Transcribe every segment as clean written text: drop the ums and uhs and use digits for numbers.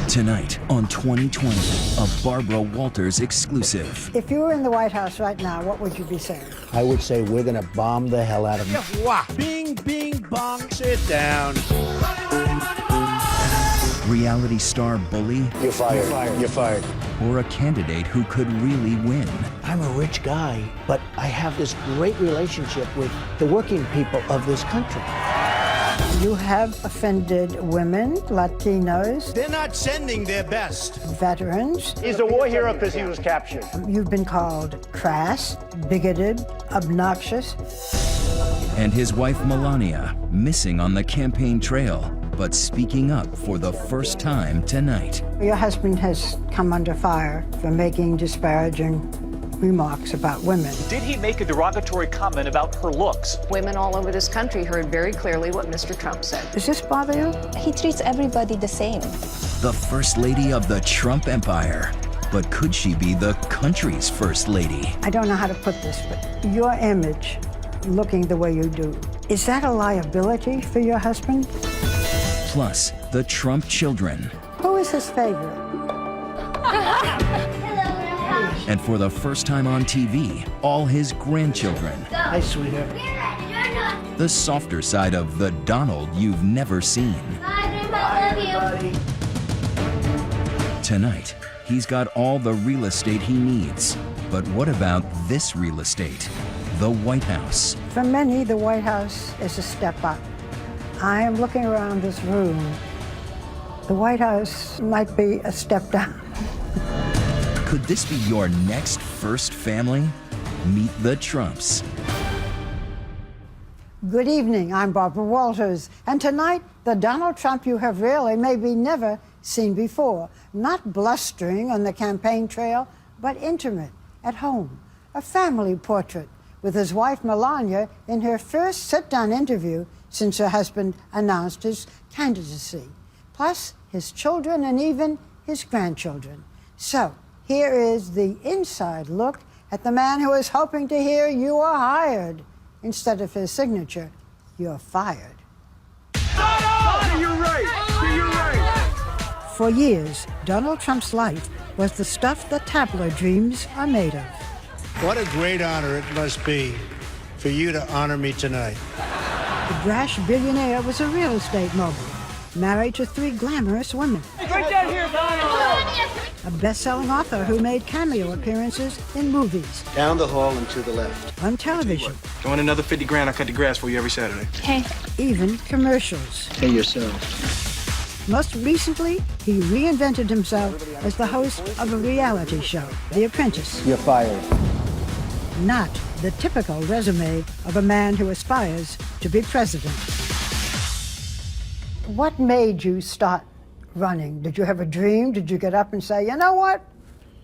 Tonight on 2020, a Barbara Walters exclusive. If you were in the White House right now, what would you be saying? I would say we're going to bomb the hell out of them. Bing, bing, bong. Sit down. Reality star bully You're fired. You're fired. or a candidate who could really win. I'm a rich guy, but I have this great relationship with the working people of this country. You have offended women, Latinos, They're not sending their best. veterans. He's a war hero because he was captured. You've been called crass, bigoted, obnoxious. And his wife Melania, missing on the campaign trail, but speaking up for the first time tonight. Your husband has come under fire for making disparaging remarks about women. Did he make a derogatory comment about her looks? Women all over this country heard very clearly what Mr. Trump said. Does this bother you? He treats everybody the same. The First Lady of the Trump Empire. But could she be the country's First Lady? I don't know how to put this, but your image, looking the way you do, is that a liability for your husband? Plus, the Trump children. Who is his favorite? And for the first time on TV, all his grandchildren. Hi, sweetheart. The softer side of the Donald you've never seen. Tonight, he's got all the real estate he needs. But what about this real estate? The White House. For many, the White House is a step up. I am looking around this room. The White House might be a step down. Could this be your next first family? Meet the Trumps. Good evening, I'm Barbara Walters, and tonight, the Donald Trump you have rarely, maybe never seen before. Not blustering on the campaign trail, but intimate, at home. A family portrait with his wife Melania in her first sit-down interview since her husband announced his candidacy. Plus, his children and even his grandchildren. So, here is the inside look at the man who is hoping to hear "you are hired" instead of his signature, "you're fired." You're right. For years, Donald Trump's life was the stuff that tabloid dreams are made of. What a great honor it must be for you to honor me tonight. The brash billionaire was a real estate mogul, married to 3 glamorous women. Right down here, Donald. A best-selling author who made cameo appearances in movies, Down the hall and to the left. on television, You want another 50 grand? I cut the grass for you every Saturday. Hey, even commercials. Pay yourself. Most recently, he reinvented himself as the host of a reality show, The Apprentice. You're fired. Not the typical resume of a man who aspires to be president. What made you start running? Did you have a dream? Did you get up and say, you know what,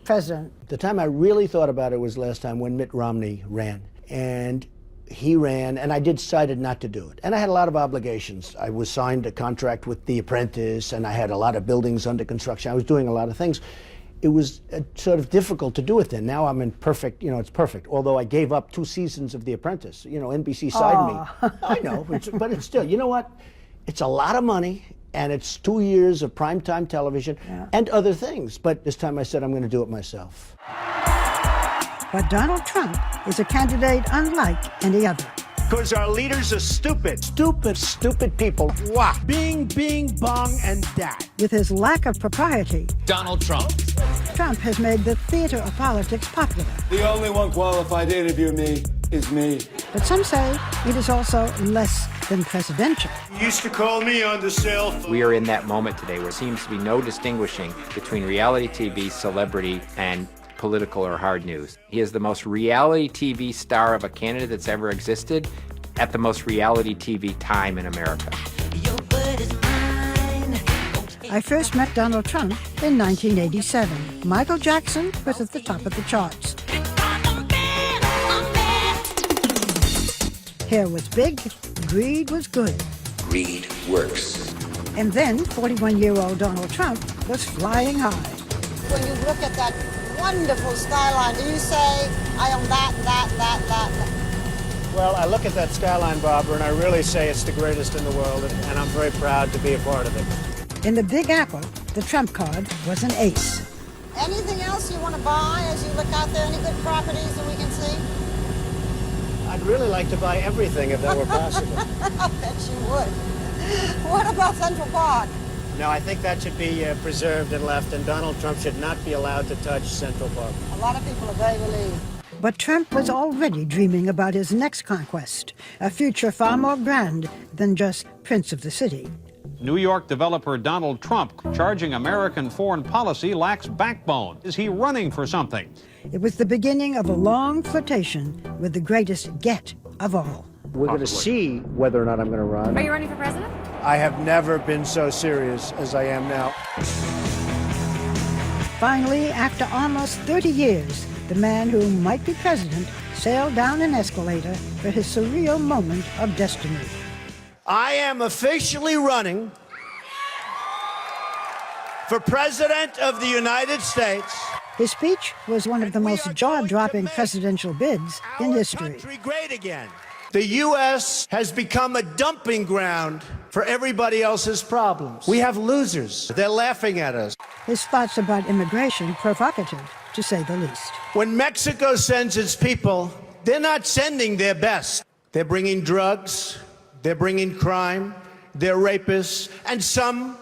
president? The time I really thought about it was last time when Mitt Romney ran. And he ran, and I decided not to do it. And I had a lot of obligations. I was signed a contract with The Apprentice, and I had a lot of buildings under construction. I was doing a lot of things. It was sort of difficult to do it then. Now I'm in perfect, it's perfect. Although I gave up 2 seasons of The Apprentice. NBC signed me. I know, but it's still, you know what? It's a lot of money, and it's 2 years of primetime television and other things. But this time I said I'm going to do it myself. But Donald Trump is a candidate unlike any other. Because our leaders are stupid. Stupid people. Wah. Bing, bing, bong, and that. With his lack of propriety, Donald Trump. Trump has made the theater of politics popular. The only one qualified to interview me is me. But some say it is also less than presidential. You used to call me on the cell phone. We are in that moment today where there seems to be no distinguishing between reality TV, celebrity, and political or hard news. He is the most reality TV star of a candidate that's ever existed at the most reality TV time in America. I first met Donald Trump in 1987. Michael Jackson was at the top of the charts. Hair was big, greed was good. Greed works. And then 41-year-old Donald Trump was flying high. When you look at that wonderful skyline, do you say, I own that, that? Well, I look at that skyline, Barbara, and I really say it's the greatest in the world, and I'm very proud to be a part of it. In the Big Apple, The trump card was an ace. Anything else you want to buy as you look out there? Any good properties that we can see? I'd really like to buy everything if that were possible. I bet you would. What about Central Park? No, I think that should be preserved and left, and Donald Trump should not be allowed to touch Central Park. A lot of people are very relieved. But Trump was already dreaming about his next conquest, a future far more grand than just Prince of the City. New York developer Donald Trump charging American foreign policy lacks backbone. Is he running for something? It was the beginning of a long flirtation with the greatest get of all. We're going to see whether or not I'm going to run. Are you running for president? I have never been so serious as I am now. Finally, after almost 30 years, the man who might be president sailed down an escalator for his surreal moment of destiny. I am officially running for President of the United States. His speech was one of the most jaw-dropping presidential bids in history. Country great again. The U.S. has become a dumping ground for everybody else's problems. We have losers. They're laughing at us. His thoughts about immigration provocative, to say the least. When Mexico sends its people, they're not sending their best. They're bringing drugs, they're bringing crime, they're rapists, and some,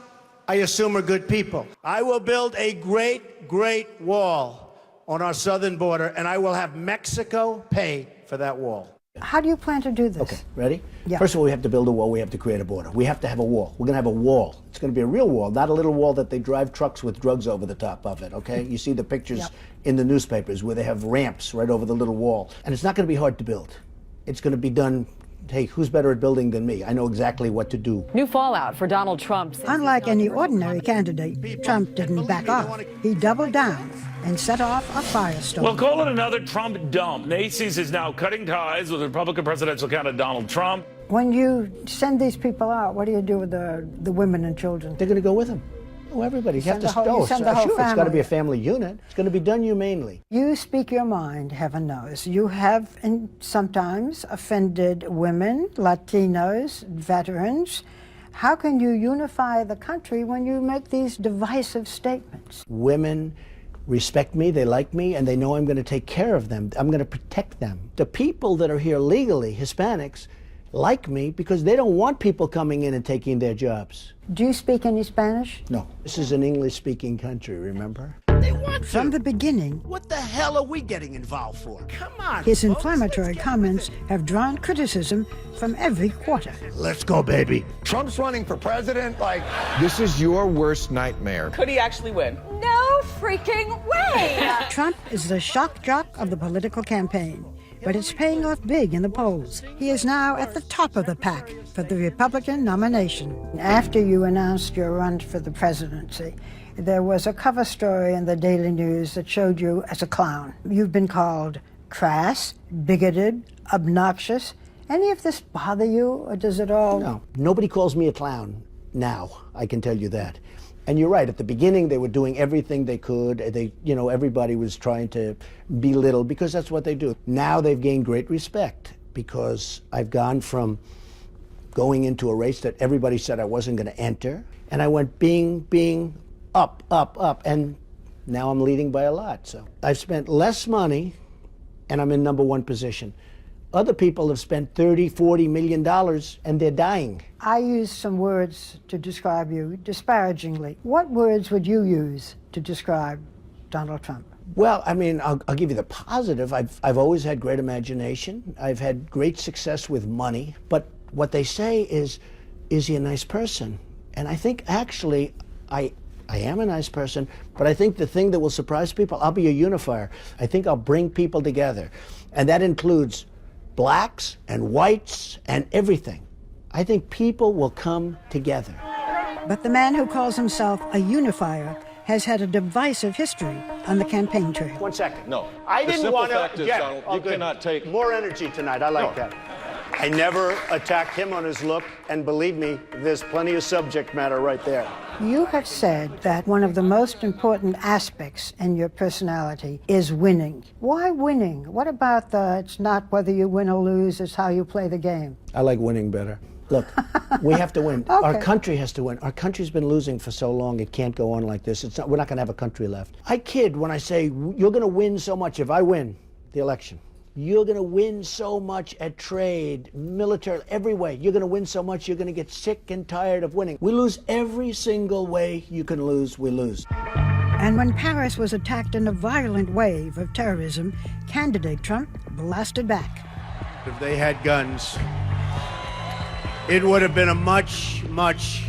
I assume, are good people. I will build a great, great wall on our southern border, and I will have Mexico pay for that wall. How do you plan to do this? Okay, ready? Yeah. First of all, we have to build a wall. We have to create a border. We have to have a wall. We're going to have a wall. It's going to be a real wall, not a little wall that they drive trucks with drugs over the top of it, okay? You see the pictures in the newspapers where they have ramps right over the little wall. And it's not going to be hard to build. It's going to be done, hey, who's better at building than me? I know exactly what to do. New fallout for Donald Trump. Unlike any ordinary candidate, Trump didn't back off. He doubled down and set off a firestorm. Well, call it another Trump dump. Macy's is now cutting ties with Republican presidential candidate Donald Trump. When you send these people out, what do you do with the women and children? They're going to go with him. Oh, everybody. You have to send the whole sure, family. It's got to be a family unit. It's going to be done humanely. You speak your mind, heaven knows. You have sometimes offended women, Latinos, veterans. How can you unify the country when you make these divisive statements? Women respect me, they like me, and they know I'm going to take care of them. I'm going to protect them. The people that are here legally, Hispanics, like me because they don't want people coming in and taking their jobs. Do you speak any Spanish? No. This is an English-speaking country, remember? They want to. From the beginning, What the hell are we getting involved for? Come on. his folks, inflammatory comments have drawn criticism from every quarter. Let's go, baby. Trump's running for president. This is your worst nightmare. Could he actually win? No freaking way! Trump is the shock jock of the political campaign, but it's paying off big in the polls. He is now at the top of the pack for the Republican nomination. After you announced your run for the presidency, there was a cover story in the Daily News that showed you as a clown. You've been called crass, bigoted, obnoxious. Any of this bother you, or does it all? No. Nobody calls me a clown now, I can tell you that. And you're right, at the beginning they were doing everything they could. Everybody was trying to belittle because that's what they do. Now they've gained great respect because I've gone from going into a race that everybody said I wasn't going to enter, and I went being up, and now I'm leading by a lot. So I've spent less money and I'm in #1 position. Other people have spent $30, $40 million and they're dying. I used some words to describe you disparagingly. What words would you use to describe Donald Trump? Well, I mean, I'll give you the positive. I've always had great imagination. I've had great success with money. But what they say is he a nice person? And I think actually I am a nice person, but I think the thing that will surprise people, I'll be a unifier. I think I'll bring people together. And that includes blacks and whites and everything. I think people will come together. But the man who calls himself a unifier has had a divisive history on the campaign trail. 1 second. No. I The didn't simple want fact to. is, Donald, you cannot take more energy tonight. I like that. I never attacked him on his look, and believe me, there's plenty of subject matter right there. You have said that one of the most important aspects in your personality is winning. Why winning? What about it's not whether you win or lose, it's how you play the game? I like winning better. Look, we have to win. Okay. Our country has to win. Our country's been losing for so long, it can't go on like this. We're not going to have a country left. I kid when I say you're going to win so much if I win the election. You're going to win so much at trade, military, every way. You're going to win so much, you're going to get sick and tired of winning. We lose every single way you can lose, we lose. And when Paris was attacked in a violent wave of terrorism, candidate Trump blasted back. If they had guns, it would have been a much, much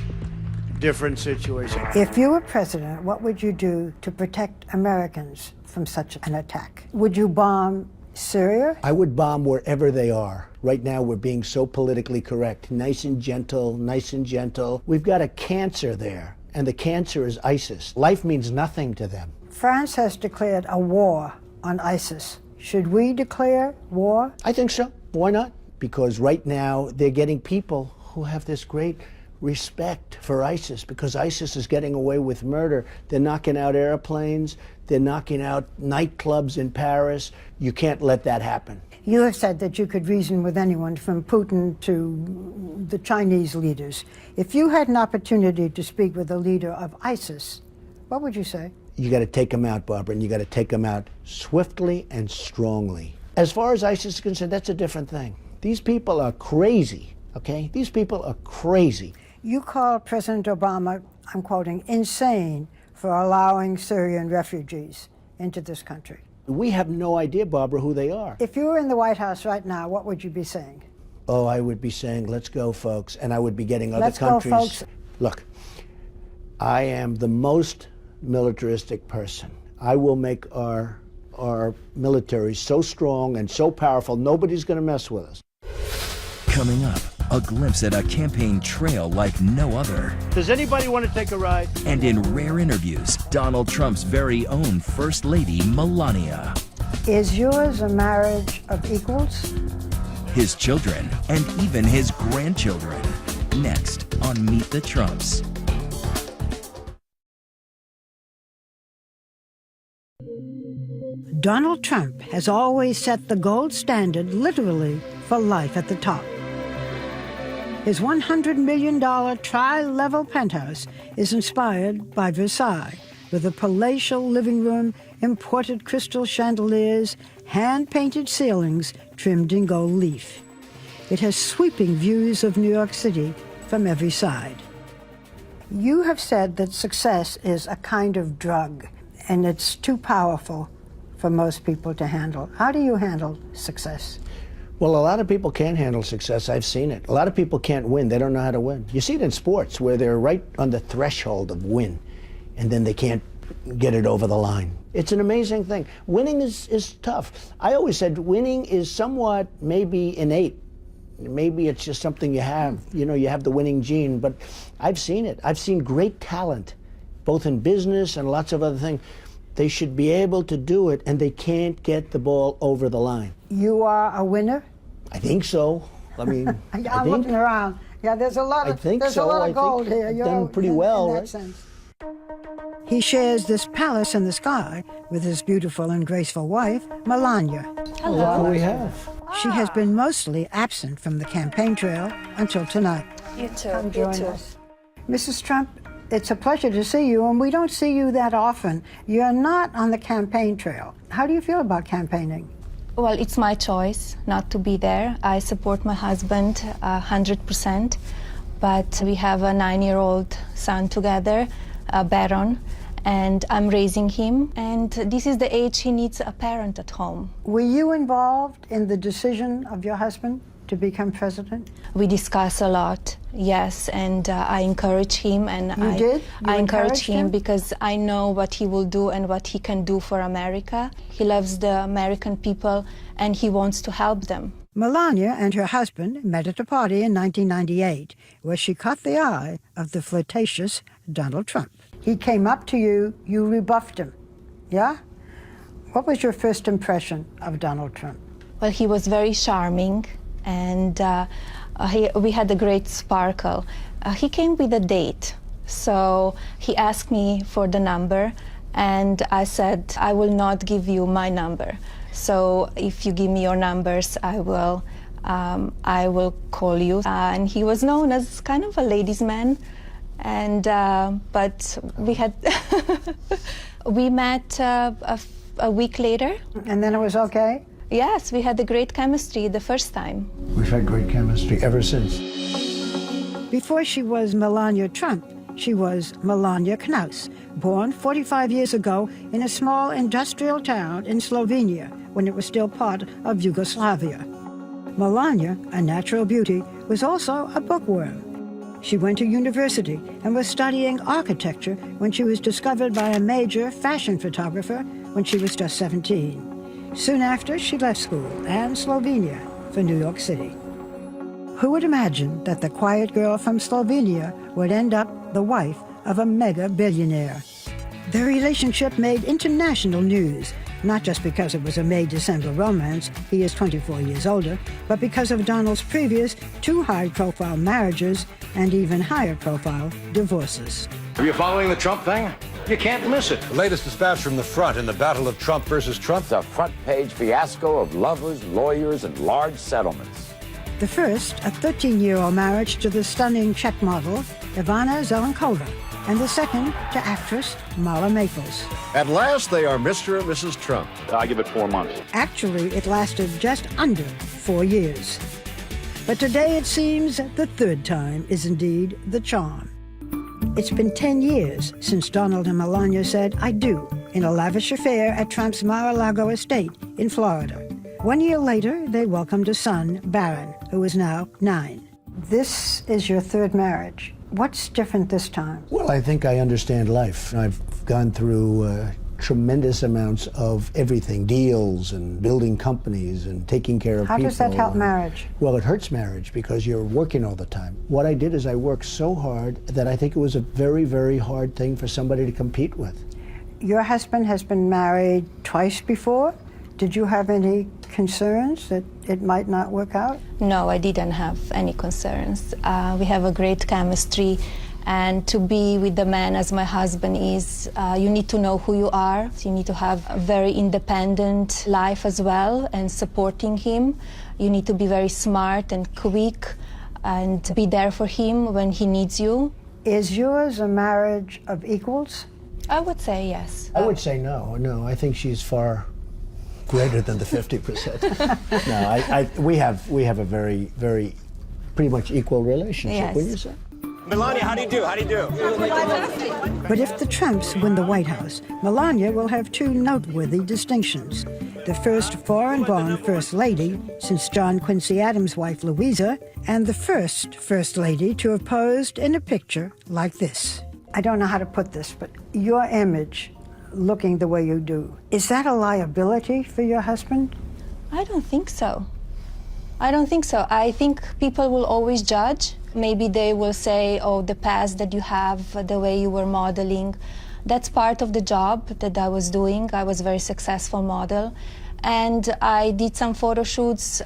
different situation. If you were president, what would you do to protect Americans from such an attack? Would you bomb Syria? I would bomb wherever they are. Right now, we're being so politically correct. Nice and gentle, nice and gentle. We've got a cancer there, and the cancer is ISIS. Life means nothing to them. France has declared a war on ISIS. Should we declare war? I think so. Why not? Because right now, they're getting people who have this great respect for ISIS, because ISIS is getting away with murder. They're knocking out airplanes. They're knocking out nightclubs in Paris. You can't let that happen. You have said that you could reason with anyone from Putin to the Chinese leaders. If you had an opportunity to speak with a leader of ISIS, what would you say? You got to take them out, Barbara, and you got to take them out swiftly and strongly. As far as ISIS is concerned, that's a different thing. These people are crazy, okay? These people are crazy. You called President Obama, I'm quoting, insane for allowing Syrian refugees into this country. We have no idea, Barbara, who they are. If you were in the White House right now, what would you be saying? Oh, I would be saying, let's go, folks. And I would be getting other Let's countries. go, folks. Look, I am the most militaristic person. I will make our military so strong and so powerful, nobody's going to mess with us. Coming up, a glimpse at a campaign trail like no other. Does anybody want to take a ride? And in rare interviews, Donald Trump's very own First Lady, Melania. Is yours a marriage of equals? His children, and even his grandchildren. Next on Meet the Trumps. Donald Trump has always set the gold standard, literally, for life at the top. His $100 million tri-level penthouse is inspired by Versailles, with a palatial living room, imported crystal chandeliers, hand-painted ceilings trimmed in gold leaf. It has sweeping views of New York City from every side. You have said that success is a kind of drug, and it's too powerful for most people to handle. How do you handle success? Well, a lot of people can't handle success. I've seen it. A lot of people can't win. They don't know how to win. You see it in sports where they're right on the threshold of win, and then they can't get it over the line. It's an amazing thing. Winning is tough. I always said winning is somewhat maybe innate. Maybe it's just something you have. You know, you have the winning gene, but I've seen it. I've seen great talent, both in business and lots of other things. They should be able to do it, and they can't get the ball over the line. You are a winner? I think so. I mean, I'm looking around. Yeah, there's a lot of gold here. You've done pretty well, right? Sense. He shares this palace in the sky with his beautiful and graceful wife, Melania. Hello. Look who we have. She has been mostly absent from the campaign trail until tonight. You too. Come join us. Mrs. Trump, it's a pleasure to see you, and we don't see you that often. You're not on the campaign trail. How do you feel about campaigning? Well, it's my choice not to be there. I support my husband 100%, but we have a 9-year-old son together, Baron, and I'm raising him, and this is the age he needs a parent at home. Were you involved in the decision of your husband to become president? We discuss a lot, yes, and I encourage him, and I encourage him because I know what he will do and what he can do for America. He loves the American people and he wants to help them. Melania and her husband met at a party in 1998 where she caught the eye of the flirtatious Donald Trump. He came up to you, you rebuffed him, yeah? What was your first impression of Donald Trump? Well, he was very charming, and we had a great sparkle. He came with a date, so he asked me for the number, and I said, I will not give you my number. So if you give me your numbers, I will I will call you. And he was known as kind of a ladies' man. And but we had we met a week later. And then it was okay? Yes, we had a great chemistry the first time. We've had great chemistry ever since. Before she was Melania Trump, she was Melania Knaus, born 45 years ago in a small industrial town in Slovenia when it was still part of Yugoslavia. Melania, a natural beauty, was also a bookworm. She went to university and was studying architecture when she was discovered by a major fashion photographer when she was just 17. Soon after, she left school and Slovenia for New York City. Who would imagine that the quiet girl from Slovenia would end up the wife of a mega billionaire? Their relationship made international news, not just because it was a May-December romance, he is 24 years older, but because of Donald's previous 2 high-profile marriages and even higher-profile divorces. Are you following the Trump thing? You can't miss it. The latest dispatch from the front in the battle of Trump versus Trump. It's a front-page fiasco of lovers, lawyers, and large settlements. The first, a 13-year-old marriage to the stunning Czech model, Ivana Zelenkova, and the second to actress Mala Maples. At last, they are Mr. and Mrs. Trump. I give it 4 months. Actually, it lasted just under 4 years. But today it seems the third time is indeed the charm. It's been 10 years since Donald and Melania said "I do" in a lavish affair at Trump's Mar-a-Lago estate in Florida. 1 year later, they welcomed a son, Barron, who is now 9. This is your third marriage. What's different this time? Well, I think I understand life. I've gone through tremendous amounts of everything, deals and building companies and taking care of people. How does that help marriage? Well, it hurts marriage because you're working all the time. What I did is I worked so hard that I think it was a very, very hard thing for somebody to compete with. Your husband has been married twice before. Did you have any concerns that it might not work out? No, I didn't have any concerns. We have a great chemistry, and to be with the man as my husband is, you need to know who you are. You need to have a very independent life as well, and supporting him. You need to be very smart and quick and be there for him when he needs you. Is yours a marriage of equals? I would say yes. I would say no. No, I think she's far greater than the 50%. No, we have a very, very, pretty much equal relationship, yes. Wouldn't you say? Melania, how do you do? How do you do? But if the Trumps win the White House, Melania will have 2 noteworthy distinctions. The first foreign-born First Lady since John Quincy Adams' wife Louisa, and the first First Lady to have posed in a picture like this. I don't know how to put this, but your image, looking the way you do, is that a liability for your husband? I don't think so. I don't think so. I think people will always judge. Maybe they will say, oh, the past that you have, the way you were modeling. That's part of the job that I was doing. I was a very successful model. And I did some photo shoots.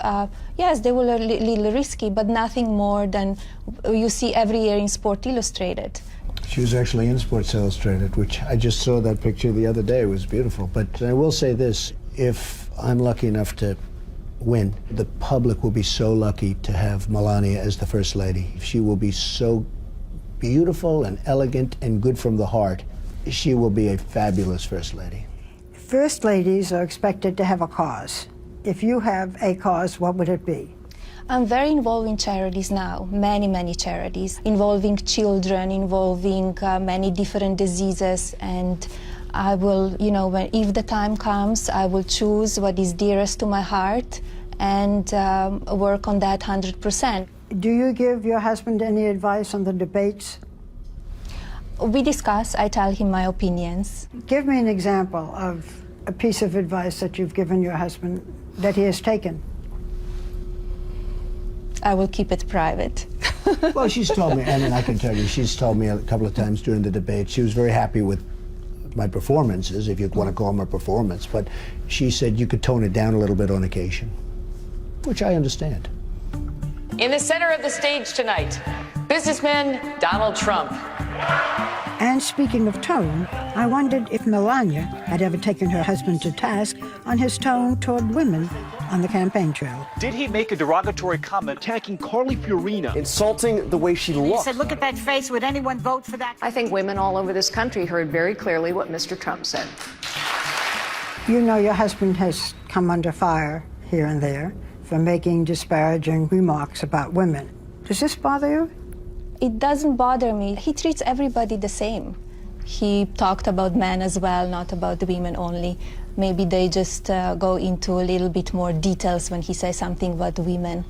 Yes, they were a little risky, but nothing more than you see every year in Sport Illustrated. She was actually in Sports Illustrated, which I just saw that picture the other day. It was beautiful. But I will say this, if I'm lucky enough to win, the public will be so lucky to have Melania as the First Lady. She will be so beautiful and elegant and good from the heart. She will be a fabulous First Lady. First Ladies are expected to have a cause. If you have a cause, what would it be? I'm very involved in charities now, many charities, involving children, involving many different diseases, and I will, if the time comes, I will choose what is dearest to my heart and work on that 100%. Do you give your husband any advice on the debates? We discuss, I tell him my opinions. Give me an example of a piece of advice that you've given your husband that he has taken. I will keep it private. Well, she's told me, and I can tell you, she's told me a couple of times during the debate, she was very happy with my performances, if you want to call them a performance, but she said you could tone it down a little bit on occasion, which I understand. In the center of the stage tonight, businessman Donald Trump. And speaking of tone, I wondered if Melania had ever taken her husband to task on his tone toward women on the campaign trail. Did he make a derogatory comment attacking Carly Fiorina? Insulting the way she He looks. said, look at that face. Would anyone vote for that? I think women all over this country heard very clearly what Mr. Trump said. You know your husband has come under fire here and there for making disparaging remarks about women. Does this bother you? It doesn't bother me. He treats everybody the same. He talked about men as well, not about the women only. Maybe they just go into a little bit more details when he says something about the women.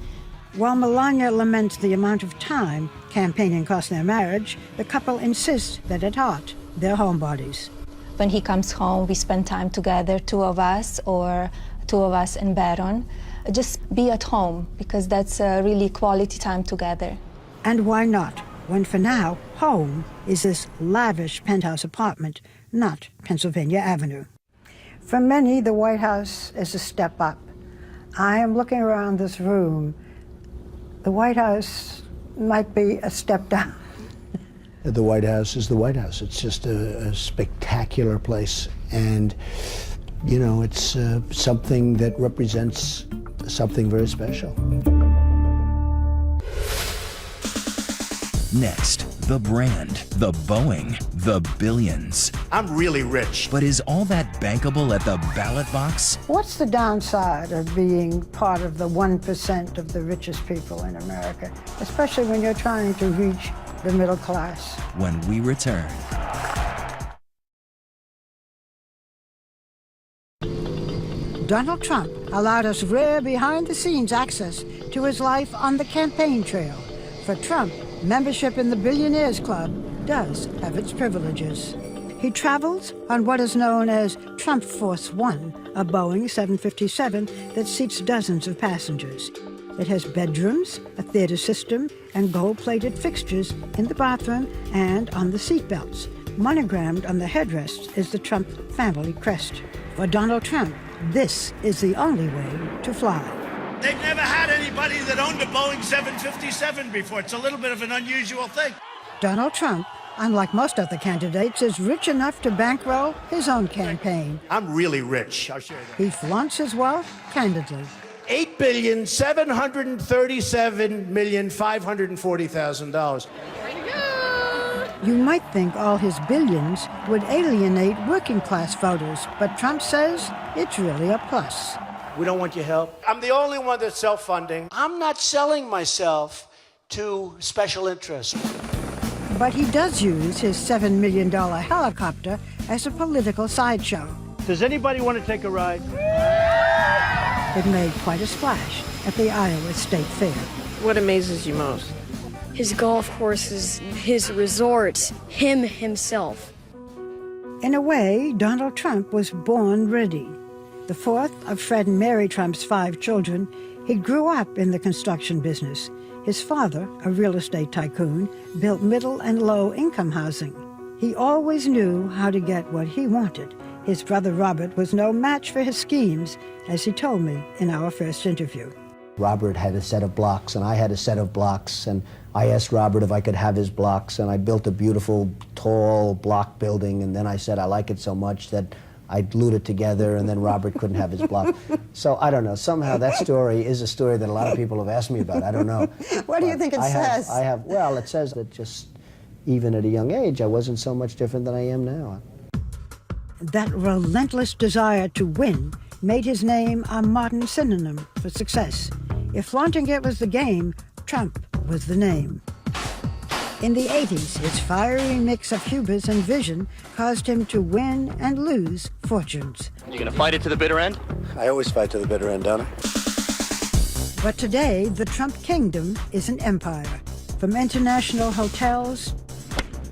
While Melania laments the amount of time campaigning cost their marriage, the couple insists that at heart, they're homebodies. When he comes home, we spend time together, two of us or two of us and Baron. Just be at home, because that's really quality time together. And why not, when for now, home is this lavish penthouse apartment, not Pennsylvania Avenue. For many, the White House is a step up. I am looking around this room. The White House might be a step down. The White House is the White House. It's just a spectacular place. And, you know, it's something that represents something very special. Next, the brand, the Boeing, the billions. I'm really rich. But is all that bankable at the ballot box? What's the downside of being part of the 1% of the richest people in America, especially when you're trying to reach the middle class? When we return. Donald Trump allowed us rare behind-the-scenes access to his life on the campaign trail. For Trump, membership in the Billionaires Club does have its privileges. He travels on what is known as Trump Force One, a Boeing 757 that seats dozens of passengers. It has bedrooms, a theater system, and gold-plated fixtures in the bathroom and on the seatbelts. Monogrammed on the headrests is the Trump family crest. For Donald Trump, this is the only way to fly. They've never had anybody that owned a Boeing 757 before. It's a little bit of an unusual thing. Donald Trump, unlike most other candidates, is rich enough to bankroll his own campaign. I'm really rich, I'll show you that. He flaunts his wealth candidly. $8,737,540,000. You might think all his billions would alienate working-class voters, but Trump says it's really a plus. We don't want your help. I'm the only one that's self-funding. I'm not selling myself to special interests. But he does use his $7 million helicopter as a political sideshow. Does anybody want to take a ride? It made quite a splash at the Iowa State Fair. What amazes you most? His golf courses, his resorts, him himself. In a way, Donald Trump was born ready. The fourth of Fred and Mary Trump's 5 children, he grew up in the construction business. His father, a real estate tycoon, built middle and low-income housing. He always knew how to get what he wanted. His brother Robert was no match for his schemes, as he told me in our first interview. Robert had a set of blocks, and I had a set of blocks, and I asked Robert if I could have his blocks, and I built a beautiful, tall block building, and then I said I like it so much that I glued it together, and then Robert couldn't have his block. So I don't know. Somehow that story is a story that a lot of people have asked me about. I don't know. What do you think it says? Well, it says that just even at a young age, I wasn't so much different than I am now. That relentless desire to win made his name a modern synonym for success. If flaunting it was the game, Trump was the name. In the 80s, his fiery mix of hubris and vision caused him to win and lose fortunes. You gonna fight it to the bitter end? I always fight to the bitter end, don't I? But today, the Trump kingdom is an empire. From international hotels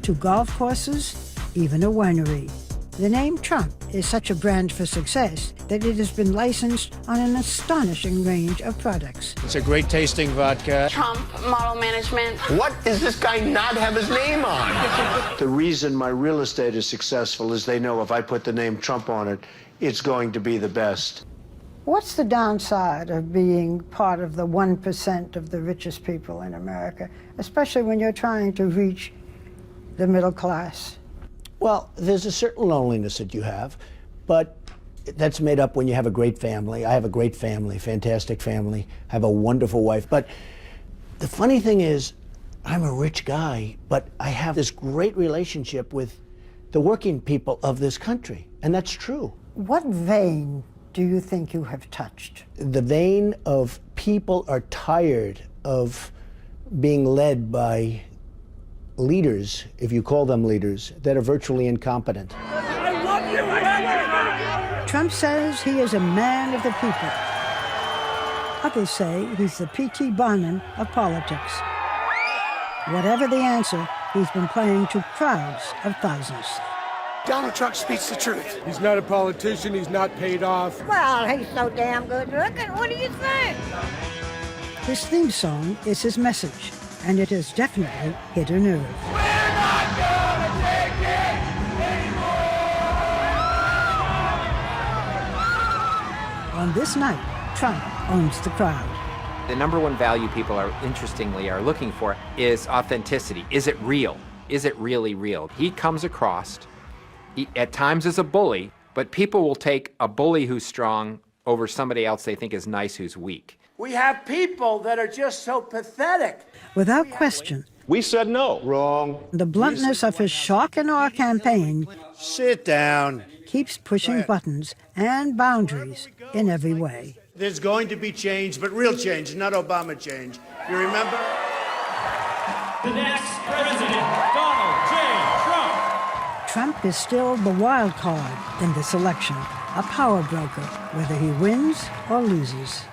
to golf courses, even a winery. The name Trump is such a brand for success that it has been licensed on an astonishing range of products. It's a great tasting vodka. Trump Model Management. What does this guy not have his name on? The reason my real estate is successful is they know if I put the name Trump on it, it's going to be the best. What's the downside of being part of the 1% of the richest people in America, especially when you're trying to reach the middle class? Well, there's a certain loneliness that you have, but that's made up when you have a great family. I have a great family, fantastic family. I have a wonderful wife. But the funny thing is, I'm a rich guy, but I have this great relationship with the working people of this country, and that's true. What vein do you think you have touched? The vein of people are tired of being led by leaders, if you call them leaders, that are virtually incompetent. I love you! Trump says he is a man of the people. Others say he's the P.T. Barnum of politics. Whatever the answer, he's been playing to crowds of thousands. Donald Trump speaks the truth. He's not a politician. He's not paid off. Well, he's so damn good looking. What do you think? His theme song is his message, and it has definitely hit a nerve. We're not gonna take it anymore. On this night, Trump owns the crowd. The number one value people are looking for is authenticity. Is it real? Is it really real? He comes across, at times as a bully, but people will take a bully who's strong over somebody else they think is nice who's weak. We have people that are just so pathetic. Without question, We said no. Wrong. the bluntness of his shock and awe campaign Sit down. keeps pushing buttons and boundaries in every way. There's going to be change, but real change, not Obama change. You remember? The next president, Donald J. Trump. Trump is still the wild card in this election, a power broker, whether he wins or loses.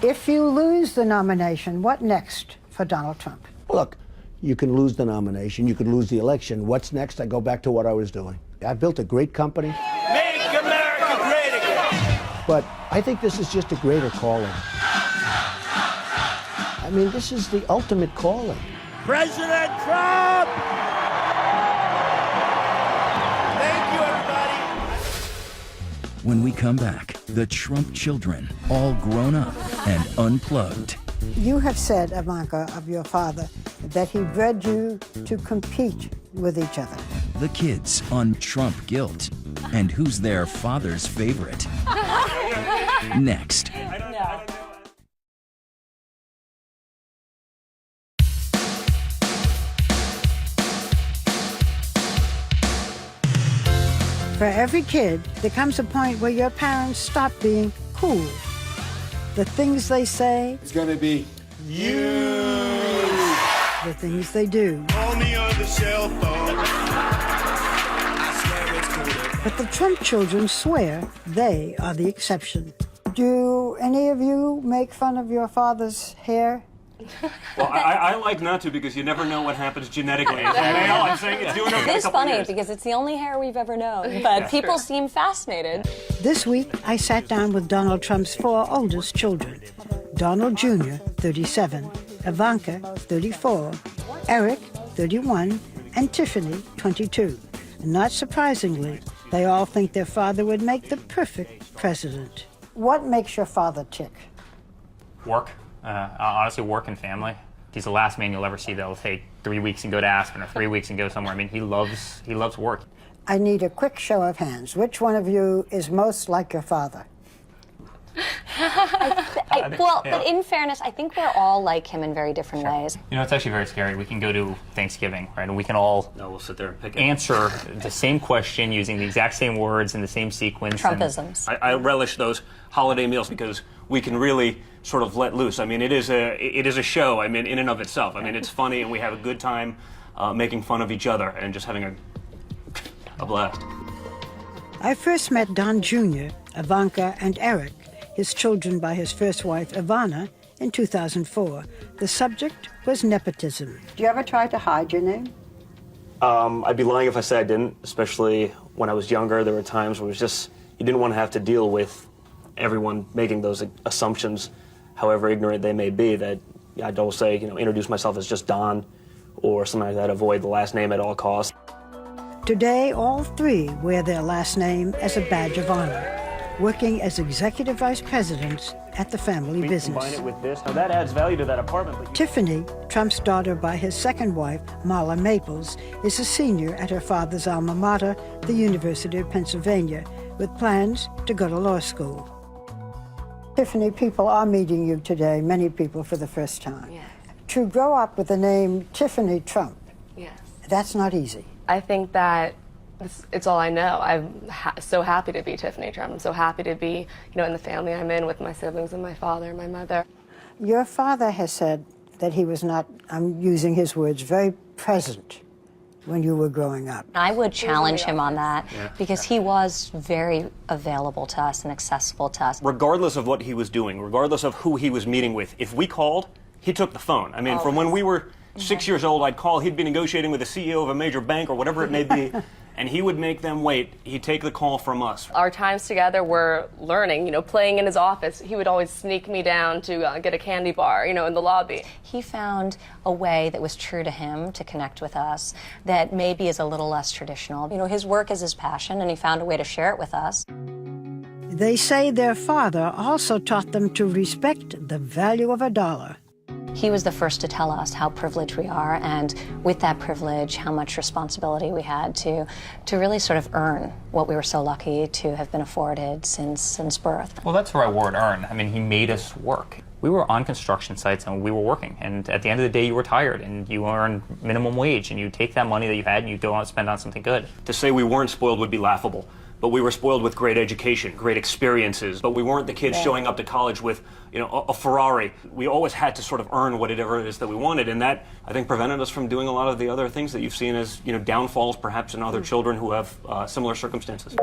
If you lose the nomination, what next for Donald Trump? Look, you can lose the nomination, you could lose the election. What's next? I go back to what I was doing. I built a great company. Make America great again. But I think this is just a greater calling. I mean, this is the ultimate calling. President Trump! Thank you, everybody. When we come back, the Trump children, all grown up and unplugged. You have said, Ivanka, of your father, that he bred you to compete with each other. The kids on Trump guilt and who's their father's favorite. Next. For every kid, there comes a point where your parents stop being cool. The things they say, It's gonna be you. the things they do. Only on the cell phone. I swear it's cool. But the Trump children swear they are the exception. Do any of you make fun of your father's hair? Well, I like not to because you never know what happens genetically. All I'm saying it's doing okay. It's funny because it's the only hair we've ever known, but people seem fascinated. This week, I sat down with Donald Trump's 4 oldest children. Donald Jr., 37, Ivanka, 34, Eric, 31, and Tiffany, 22. Not surprisingly, they all think their father would make the perfect president. What makes your father tick? Work. Honestly, work and family. He's the last man you'll ever see that'll take 3 weeks and go to Aspen or 3 weeks and go somewhere. I mean, he loves work. I need a quick show of hands. Which one of you is most like your father? But in fairness, I think we're all like him in very different ways. You know, it's actually very scary. We can go to Thanksgiving, right, and we can all we'll sit there and pick it. answer the same question using the exact same words in the same sequence. Trumpisms. I relish those holiday meals because we can really sort of let loose. I mean, it is a show. I mean, in and of itself. I mean, it's funny and we have a good time making fun of each other and just having a blast. I first met Don Jr., Ivanka, and Eric, his children by his first wife, Ivana, in 2004. The subject was nepotism. Do you ever try to hide your name? I'd be lying if I said I didn't, especially when I was younger. There were times where it was just, you didn't want to have to deal with everyone making those assumptions, however ignorant they may be, that I'd always say, introduce myself as just Don or something like that, avoid the last name at all costs. Today, all 3 wear their last name as a badge of honor, working as executive vice presidents at the family We business. combine it with this. Now that adds value to that apartment. But Tiffany, Trump's daughter by his second wife, Marla Maples, is a senior at her father's alma mater, the University of Pennsylvania, with plans to go to law school. Tiffany, people are meeting you today, many people for the first time. Yes. To grow up with the name Tiffany Trump, Yes. that's not easy. I think that it's all I know. I'm so happy to be Tiffany Trump. I'm so happy to be, in the family I'm in with my siblings and my father and my mother. Your father has said that he was not, I'm using his words, very present when you were growing up. I would challenge him on that because he was very available to us and accessible to us. Regardless of what he was doing, regardless of who he was meeting with, if we called, he took the phone. I mean, from when we were 6 years old, I'd call, he'd be negotiating with the CEO of a major bank or whatever it may be, and he would make them wait. He'd take the call from us. Our times together were learning, playing in his office. He would always sneak me down to get a candy bar, in the lobby. He found a way that was true to him to connect with us that maybe is a little less traditional. His work is his passion, and he found a way to share it with us. They say their father also taught them to respect the value of a dollar. He was the first to tell us how privileged we are, and with that privilege, how much responsibility we had to really sort of earn what we were so lucky to have been afforded since birth. Well, that's the right word, earn. I mean, he made us work. We were on construction sites and we were working, and at the end of the day you were tired and you earned minimum wage, and you take that money that you had and you go out and spend on something good. To say we weren't spoiled would be laughable. But we were spoiled with great education, great experiences. But we weren't the kids showing up to college with, a Ferrari. We always had to sort of earn whatever it is that we wanted, and that, I think, prevented us from doing a lot of the other things that you've seen as, downfalls perhaps in other children who have similar circumstances.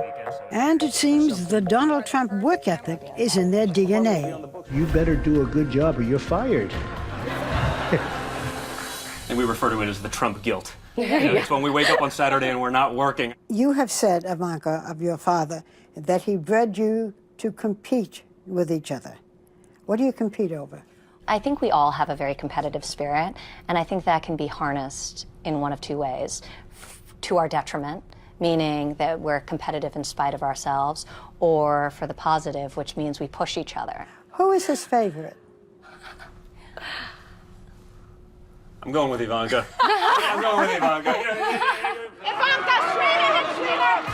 And it seems the Donald Trump work ethic is in their DNA. You better do a good job or you're fired. And we refer to it as the Trump guilt. It's when we wake up on Saturday and we're not working. You have said, Ivanka, of your father, that he bred you to compete with each other. What do you compete over? I think we all have a very competitive spirit, and I think that can be harnessed in one of two ways. To our detriment, meaning that we're competitive in spite of ourselves, or for the positive, which means we push each other. Who is his favorite? I'm going with Ivanka. I'm going with Ivanka.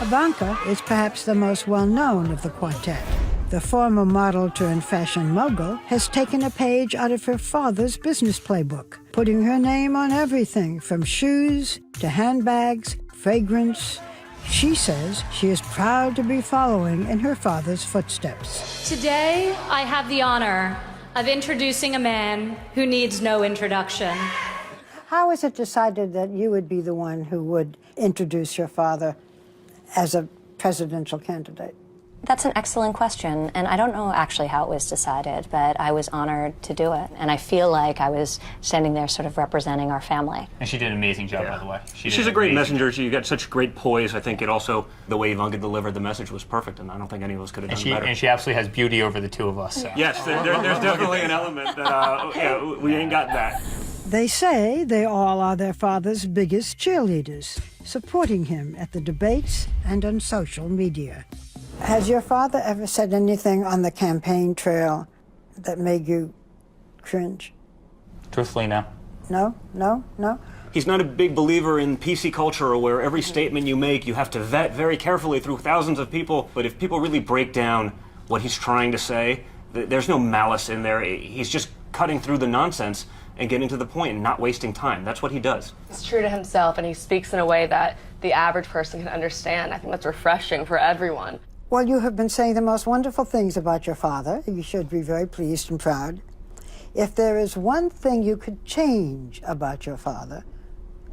Ivanka is perhaps the most well-known of the quartet. The former model turned fashion mogul has taken a page out of her father's business playbook, putting her name on everything from shoes to handbags, fragrance. She says she is proud to be following in her father's footsteps. Today, I have the honor of introducing a man who needs no introduction. How was it decided that you would be the one who would introduce your father as a presidential candidate? That's an excellent question, and I don't know actually how it was decided, but I was honored to do it, and I feel like I was standing there sort of representing our family. And she did an amazing job, by the way. She's a great messenger. She got such great poise. I think it also, the way Ivanka delivered the message was perfect, and I don't think any of us could have done better. And she absolutely has beauty over the two of us. So. Yes, there's definitely an element that, we ain't got that. They say they all are their father's biggest cheerleaders, supporting him at the debates and on social media. Has your father ever said anything on the campaign trail that made you cringe? Truthfully, no. No? He's not a big believer in PC culture where every statement you make you have to vet very carefully through thousands of people. But if people really break down what he's trying to say, there's no malice in there. He's just cutting through the nonsense and getting to the point and not wasting time. That's what he does. He's true to himself, and he speaks in a way that the average person can understand. I think that's refreshing for everyone. Well, you have been saying the most wonderful things about your father. You should be very pleased and proud. If there is one thing you could change about your father,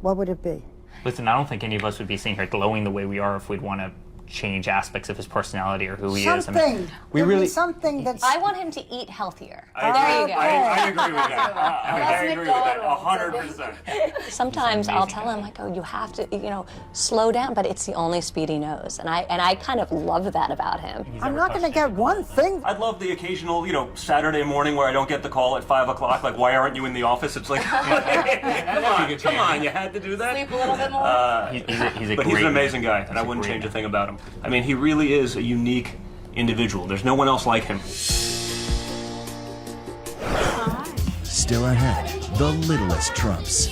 what would it be? Listen, I don't think any of us would be sitting here glowing the way we are if we'd want to change aspects of his personality or who he is. I mean, something that's... I want him to eat healthier. There you go. I agree with that. I agree with that 100%. Sometimes I'll tell him, like, oh, you have to, slow down, but it's the only speed he knows. And I kind of love that about him. I'm not going to get one thing. I'd love the occasional, Saturday morning where I don't get the call at 5 o'clock, like, why aren't you in the office? It's like, come on, you had to do that? Sleep a little bit more? But he's an amazing guy, and I wouldn't change a thing about him. I mean, he really is a unique individual. There's no one else like him. Still ahead, the littlest Trumps.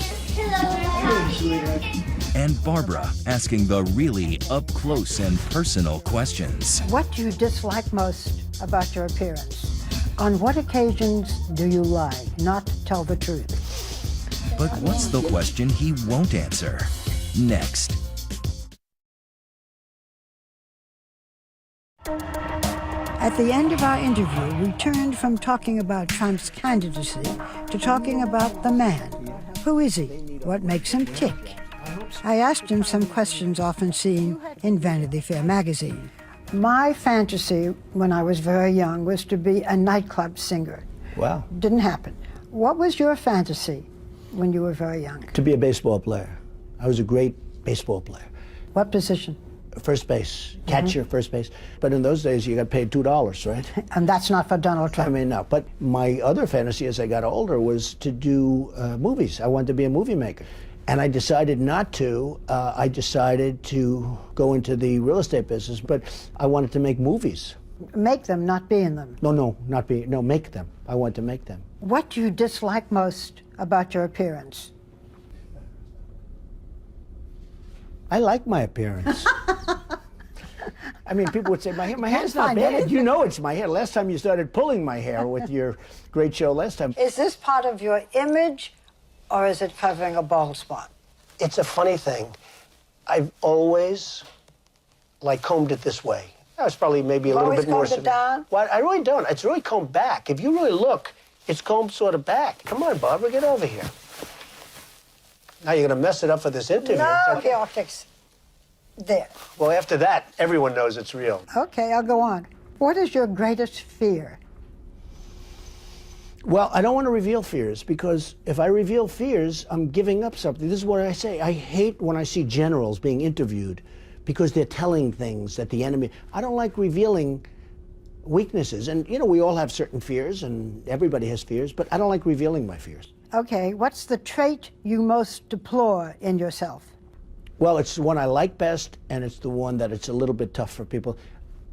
And Barbara asking the really up-close and personal questions. What do you dislike most about your appearance? On what occasions do you lie, not tell the truth? But what's the question he won't answer? Next. At the end of our interview, we turned from talking about Trump's candidacy to talking about the man. Who is he? What makes him tick? I asked him some questions often seen in Vanity Fair magazine. My fantasy when I was very young was to be a nightclub singer. Wow. Didn't happen. What was your fantasy when you were very young? To be a baseball player. I was a great baseball player. What position? First base, catcher, first base. But in those days, you got paid $2, right? And that's not for Donald Trump. I mean, no. But my other fantasy as I got older was to do movies. I wanted to be a movie maker. And I decided not to. I decided to go into the real estate business, but I wanted to make movies. Make them, not be in them. No, make them. I want to make them. What do you dislike most about your appearance? I like my appearance. I mean, people would say, my hair's not bad. You know it's my hair. Last time you started pulling my hair with your great show last time. Is this part of your image, or is it covering a bald spot? It's a funny thing. I've always, combed it this way. I was probably maybe a little bit more... Always combed it down? Well, I really don't. It's really combed back. If you really look, it's combed sort of back. Come on, Barbara, get over here. Now you're going to mess it up for this interview. No, It's okay. here, I'll fix there. Well, after that, everyone knows it's real. Okay, I'll go on. What is your greatest fear? Well, I don't want to reveal fears, because if I reveal fears, I'm giving up something. This is what I say. I hate when I see generals being interviewed because they're telling things that the enemy... I don't like revealing weaknesses. And, you know, we all have certain fears, and everybody has fears, but I don't like revealing my fears. Okay, what's the trait you most deplore in yourself? Well, it's the one I like best, and it's the one that it's a little bit tough for people.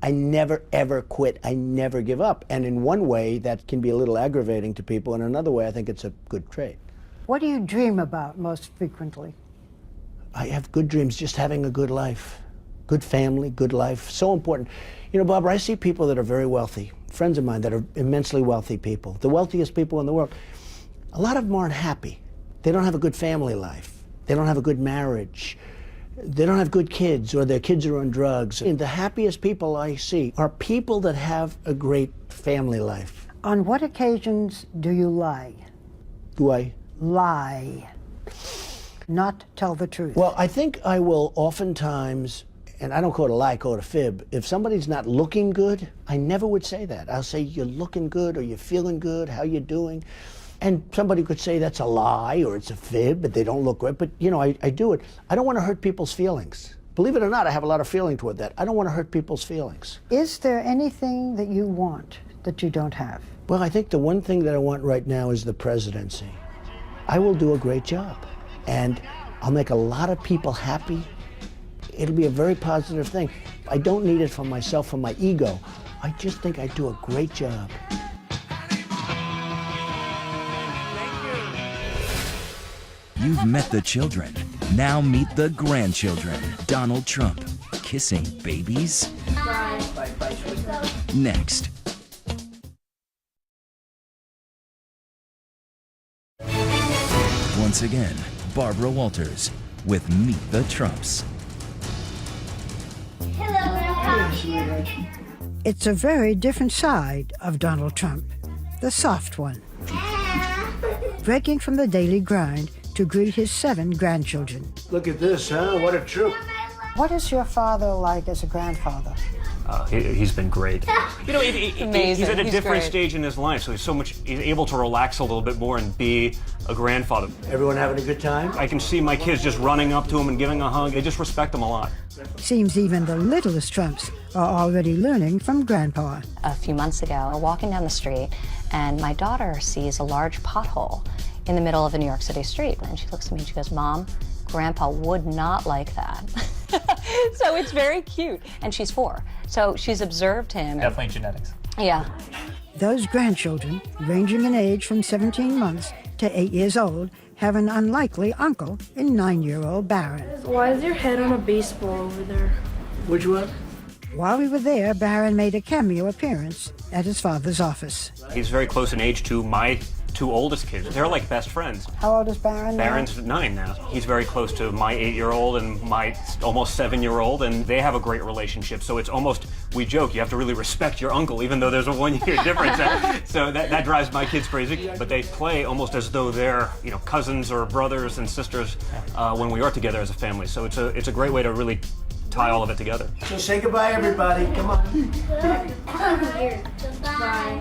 I never, ever quit. I never give up. And in one way, that can be a little aggravating to people. In another way, I think it's a good trait. What do you dream about most frequently? I have good dreams, just having a good life. Good family, good life, so important. You know, Barbara, I see people that are very wealthy, friends of mine that are immensely wealthy people, the wealthiest people in the world. A lot of them aren't happy. They don't have a good family life. They don't have a good marriage. They don't have good kids, or their kids are on drugs. And the happiest people I see are people that have a great family life. On what occasions do you lie? Do I? Lie. Not tell the truth. Well, I think I will oftentimes, and I don't call it a lie, I call it a fib. If somebody's not looking good, I never would say that. I'll say, you're looking good, or you're feeling good, how you doing? And somebody could say that's a lie or it's a fib, but they don't look good. But, you know, I do it. I don't want to hurt people's feelings. Believe it or not, I have a lot of feeling toward that. I don't want to hurt people's feelings. Is there anything that you want that you don't have? Well, I think the one thing that I want right now is the presidency. I will do a great job, and I'll make a lot of people happy. It'll be a very positive thing. I don't need it for myself, for my ego. I just think I do a great job. You've met the children. Now meet the grandchildren. Donald Trump kissing babies? Next. Once again, Barbara Walters with Meet the Trumps. It's a very different side of Donald Trump, the soft one. Breaking from the daily grind to greet his 7 grandchildren. Look at this, huh? What a troop. What is your father like as a grandfather? He's been great. You know, he's at a He's different great. stage in his life, so he's able to relax a little bit more and be a grandfather. Everyone having a good time? I can see my kids just running up to him and giving a hug. They just respect him a lot. Seems even the littlest Trumps are already learning from Grandpa. A few months ago, we're walking down the street, and my daughter sees a large pothole in the middle of a New York City street. And she looks at me and she goes, "Mom, Grandpa would not like that." So it's very cute. And she's 4. So she's observed him. Definitely genetics. Yeah. Those grandchildren, ranging in age from 17 months to 8 years old, have an unlikely uncle in 9-year-old Barron. Why is your head on a baseball over there? Which one? While we were there, Barron made a cameo appearance at his father's office. He's very close in age to my two oldest kids. They're like best friends. How old is Barron now? Barron's 9 now. He's very close to my 8-year-old and my almost 7-year-old, and they have a great relationship. So it's almost, we joke, you have to really respect your uncle, even though there's a 1-year difference. So that drives my kids crazy. But they play almost as though they're, you know, cousins or brothers and sisters when we are together as a family. So it's a great way to really tie all of it together. So say goodbye, everybody. Come on. Bye.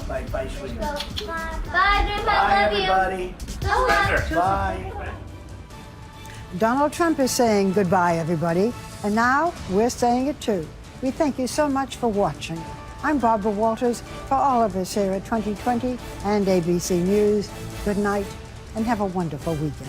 Bye, bye, sweetie. Bye, Grandpa. Bye, Love everybody. you. Bye. Donald Trump is saying goodbye, everybody. And now we're saying it too. We thank you so much for watching. I'm Barbara Walters. For all of us here at 2020 and ABC News, good night and have a wonderful weekend.